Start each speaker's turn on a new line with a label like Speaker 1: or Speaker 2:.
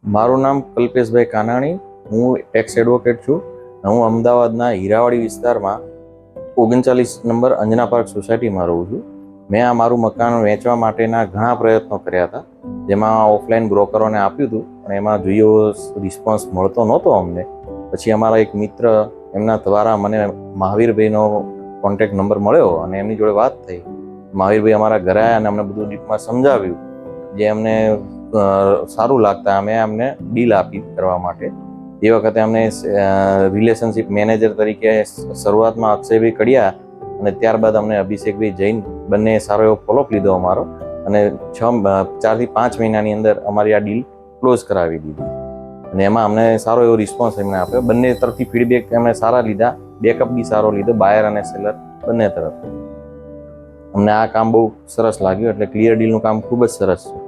Speaker 1: મારું નામ કલ્પેશભાઈ કાનાણી, હું ટેક્સ એડવોકેટ છું. હું અમદાવાદના હીરાવાડી વિસ્તારમાં 39 નંબર અંજના પાર્ક સોસાયટીમાં રહું છું. મેં આ મારું મકાન વેચવા માટેના ઘણા પ્રયત્નો કર્યા હતા, જેમાં ઓફલાઈન બ્રોકરોને આપ્યું હતું, પણ એમાં જોઈએ એવો રિસ્પોન્સ મળતો નહોતો અમને. પછી અમારા એક મિત્ર એમના દ્વારા મને મહાવીરભાઈનો કોન્ટેક્ટ નંબર મળ્યો અને એમની જોડે વાત થઈ. મહાવીરભાઈ અમારા ઘરે આવ્યા અને અમને બધું ડીપમાં સમજાવ્યું, જે અમને સારું લાગતા અમે અમને ડીલ આપી કરવા માટે. એ વખતે અમને રિલેશનશિપ મેનેજર તરીકે શરૂઆતમાં અક્ષયભાઈ કડિયા અને ત્યારબાદ અમને અભિષેકભાઈ જૈન બંને સારો એવો ફોલોઅપ લીધો અમારો, અને 4 થી 5 મહિનાની અંદર અમારી આ ડીલ ક્લોઝ કરાવી દીધી. અને એમાં અમને સારો એવો રિસ્પોન્સ એમને આપ્યો. બંને તરફથી ફીડબેક અમે સારા લીધા, બેકઅપ બી સારો લીધો, બાયર અને સેલર બંને તરફ. અમને આ કામ બહુ સરસ લાગ્યું, એટલે ક્લિયર ડીલનું કામ ખૂબ જ સરસ છે.